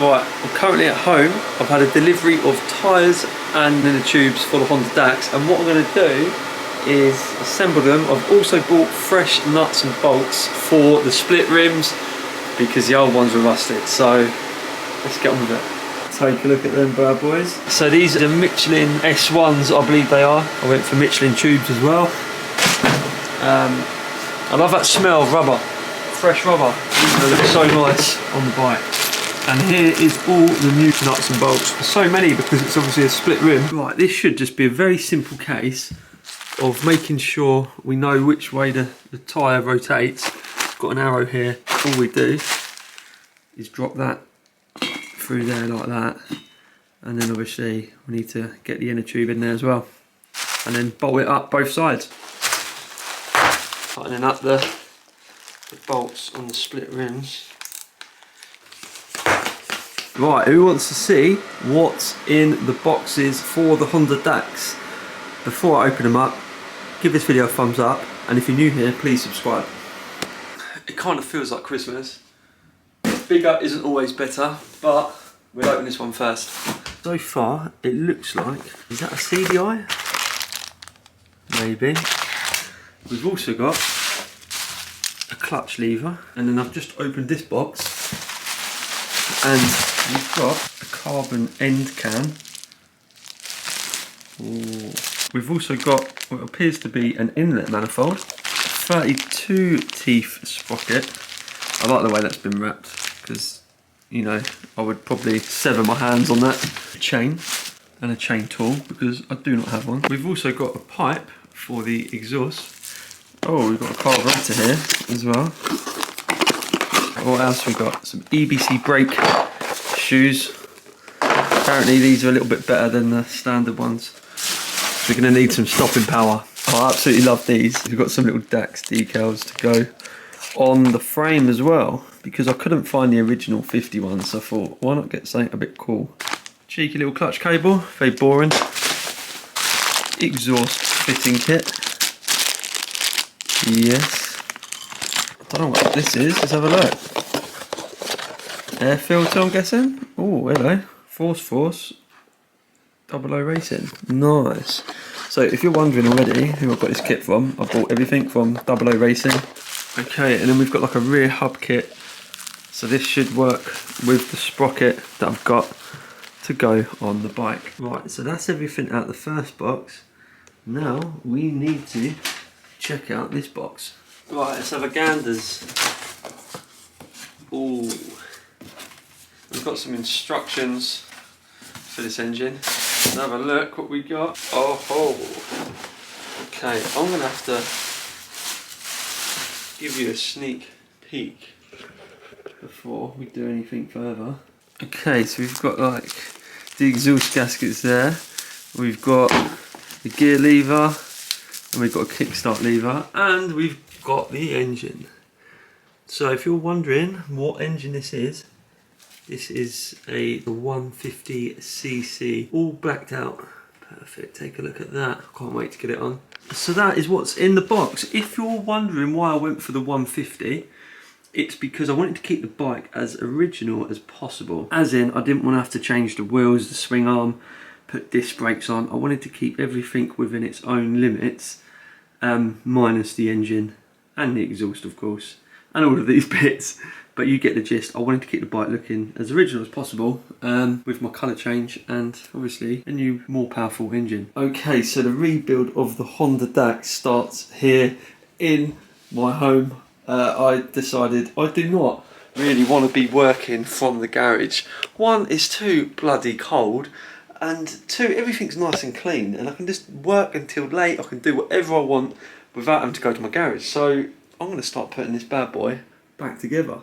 Right, I'm currently at home. I've had a delivery of tyres and inner tubes for the Honda Dax, and what I'm going to do is assemble them. I've also bought fresh nuts and bolts for the split rims because the old ones were rusted, so let's get on with it. Take a look at them bad boys. So these are the Michelin S1s, I believe they are. I went for Michelin tubes as well. I love that smell of rubber, fresh rubber. They look so nice on the bike. And here is all the new nuts and bolts. There's so many because it's obviously a split rim. Right, this should just be a very simple case of making sure we know which way the tyre rotates. It's got an arrow here. All we do is drop that through there like that. And then obviously we need to get the inner tube in there as well. And then bolt it up both sides. Tightening up the bolts on the split rims. Right, who wants to see what's in the boxes for the Honda Dax? Before I open them up, give this video a thumbs up, and if you're new here, please subscribe. It kind of feels like Christmas. Bigger isn't always better, but we'll open this one first. So far, it looks like, is that a CDI? Maybe. We've also got a clutch lever, and then I've just opened this box, and we've got a carbon end can. Ooh. We've also got what appears to be an inlet manifold, 32 teeth sprocket. I like the way that's been wrapped because, you know, I would probably sever my hands on that. A chain and a chain tool because I do not have one. We've also got a pipe for the exhaust. Oh, we've got a carburetor here as well. What else we got? Some EBC brake shoes. Apparently these are a little bit better than the standard ones. So we're going to need some stopping power. Oh, I absolutely love these. We've got some little Dax decals to go on the frame as well, because I couldn't find the original 50 ones, so I thought, why not get something a bit cool? Cheeky little clutch cable, very boring. Exhaust fitting kit. Yes. I don't know what this is, let's have a look. Air filter, I'm guessing. Oh, hello. Force. 00 Racing. Nice. So if you're wondering already who I've got this kit from, I bought everything from 00 Racing. Okay, and then we've got like a rear hub kit. So this should work with the sprocket that I've got to go on the bike. Right, so that's everything out the first box. Now we need to check out this box. Right, let's have a ganders. Ooh. We've got some instructions for this engine. Let's have a look what we got. Oh ho. Okay, I'm gonna have to give you a sneak peek before we do anything further. Okay, so we've got like the exhaust gaskets there. We've got the gear lever, and we've got a kickstart lever, and we've got the engine. So if you're wondering what engine this is a 150cc, all blacked out. Perfect, take a look at that. Can't wait to get it on. So that is what's in the box. If you're wondering why I went for the 150, it's because I wanted to keep the bike as original as possible. As in, I didn't want to have to change the wheels, the swing arm, put disc brakes on. I wanted to keep everything within its own limits, minus the engine and the exhaust, of course, and all of these bits. But you get the gist. I wanted to keep the bike looking as original as possible, with my colour change and obviously a new, more powerful engine. Okay, so the rebuild of the Honda Dax starts here in my home. I decided I do not really want to be working from the garage. One, it's too bloody cold, and two, everything's nice and clean and I can just work until late. I can do whatever I want without having to go to my garage. So I'm going to start putting this bad boy back together.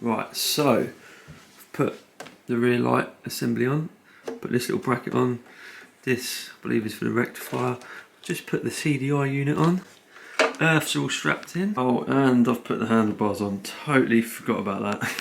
Right, so I've put the rear light assembly on, put this little bracket on. This, I believe, is for the rectifier. Just put the CDI unit on. Earths all strapped in. Oh, and I've put the handlebars on. Totally forgot about that.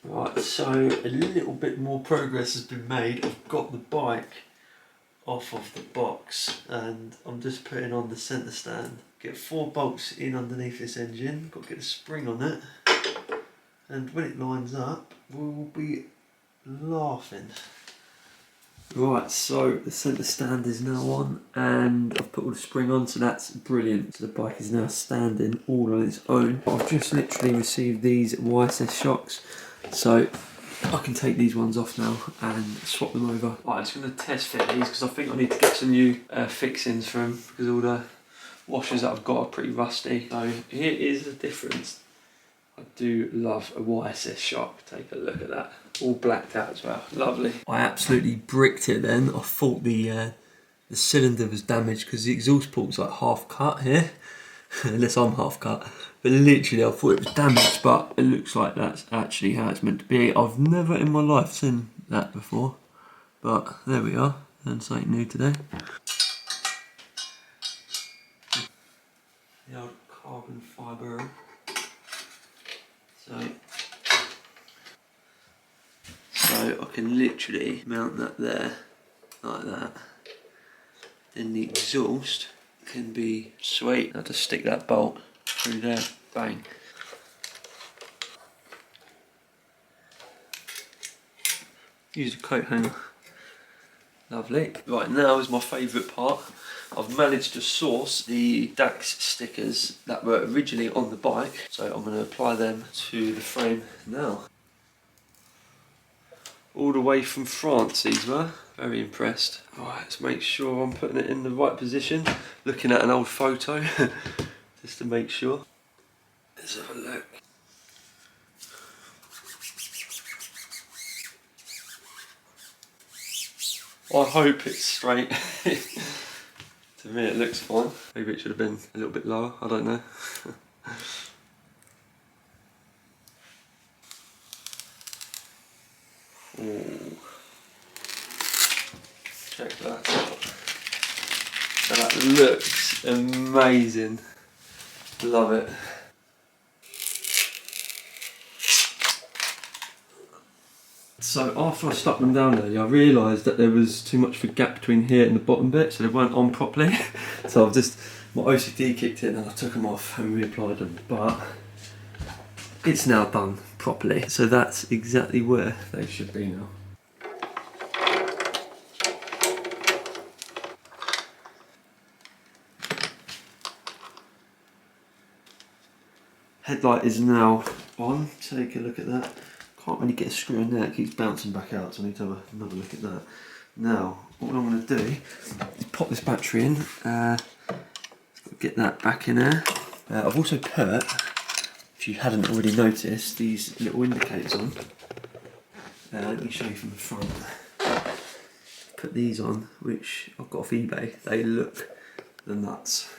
Right, so a little bit more progress has been made. I've got the bike off of the box and I'm just putting on the centre stand. Get 4 bolts in underneath this engine, got to get a spring on it, and when it lines up we'll be laughing. Right, so the centre stand is now on and I've put all the spring on, so that's brilliant. So the bike is now standing all on its own. I've just literally received these YSS shocks, so I can take these ones off now and swap them over. Right, I'm just going to test fit these because I think I need to get some new fixings for them because all the washers that I've got are pretty rusty. So here is the difference. I do love a YSS shock. Take a look at that. All blacked out as well. Lovely. I absolutely bricked it then. I thought the cylinder was damaged because the exhaust port's like half cut here. Unless I'm half cut. But literally I thought it was damaged, but it looks like that's actually how it's meant to be. I've never in my life seen that before. But there we are. Learned something new today. The old carbon fibre. So I can literally mount that there, like that. Then the exhaust can be sweet. I'll just stick that bolt through there, bang. Use a coat hanger. Lovely. Right, now is my favourite part. I've managed to source the Dax stickers that were originally on the bike, so I'm going to apply them to the frame now. All the way from France these were. Very impressed. Right, let's make sure I'm putting it in the right position. Looking at an old photo just to make sure. Let's have a look. I hope it's straight. To me it looks fine. Maybe it should have been a little bit lower, I don't know. Ooh. Check that out. So that looks amazing. Love it. So after I stuck them down there, I realised that there was too much of a gap between here and the bottom bit, so they weren't on properly. So I've just, my OCD kicked in and I took them off and reapplied them, but it's now done properly. So that's exactly where they should be now. Headlight is now on, take a look at that. Can't really get a screw in there, it keeps bouncing back out, so I need to have another look at that. Now, what I'm going to do is pop this battery in, get that back in there. I've also put, if you hadn't already noticed, these little indicators on. Let me show you from the front. Put these on, which I've got off eBay. They look the nuts.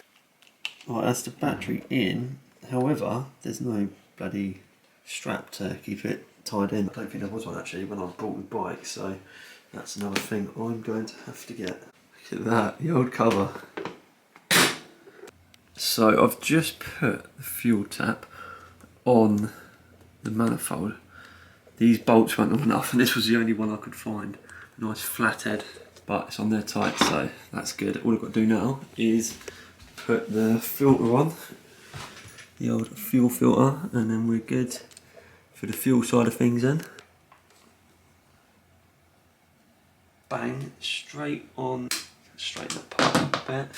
Right, that's the battery in. However, there's no bloody strap to keep it tied in. I don't think there was one actually when I bought the bike, so that's another thing I'm going to have to get. Look at that, the old cover. So I've just put the fuel tap on the manifold. These bolts weren't long enough and this was the only one I could find. Nice flathead, but it's on there tight, so that's good. All I've got to do now is put the filter on, the old fuel filter, and then we're good for the fuel side of things then. Bang, straight on, straighten that part a bit.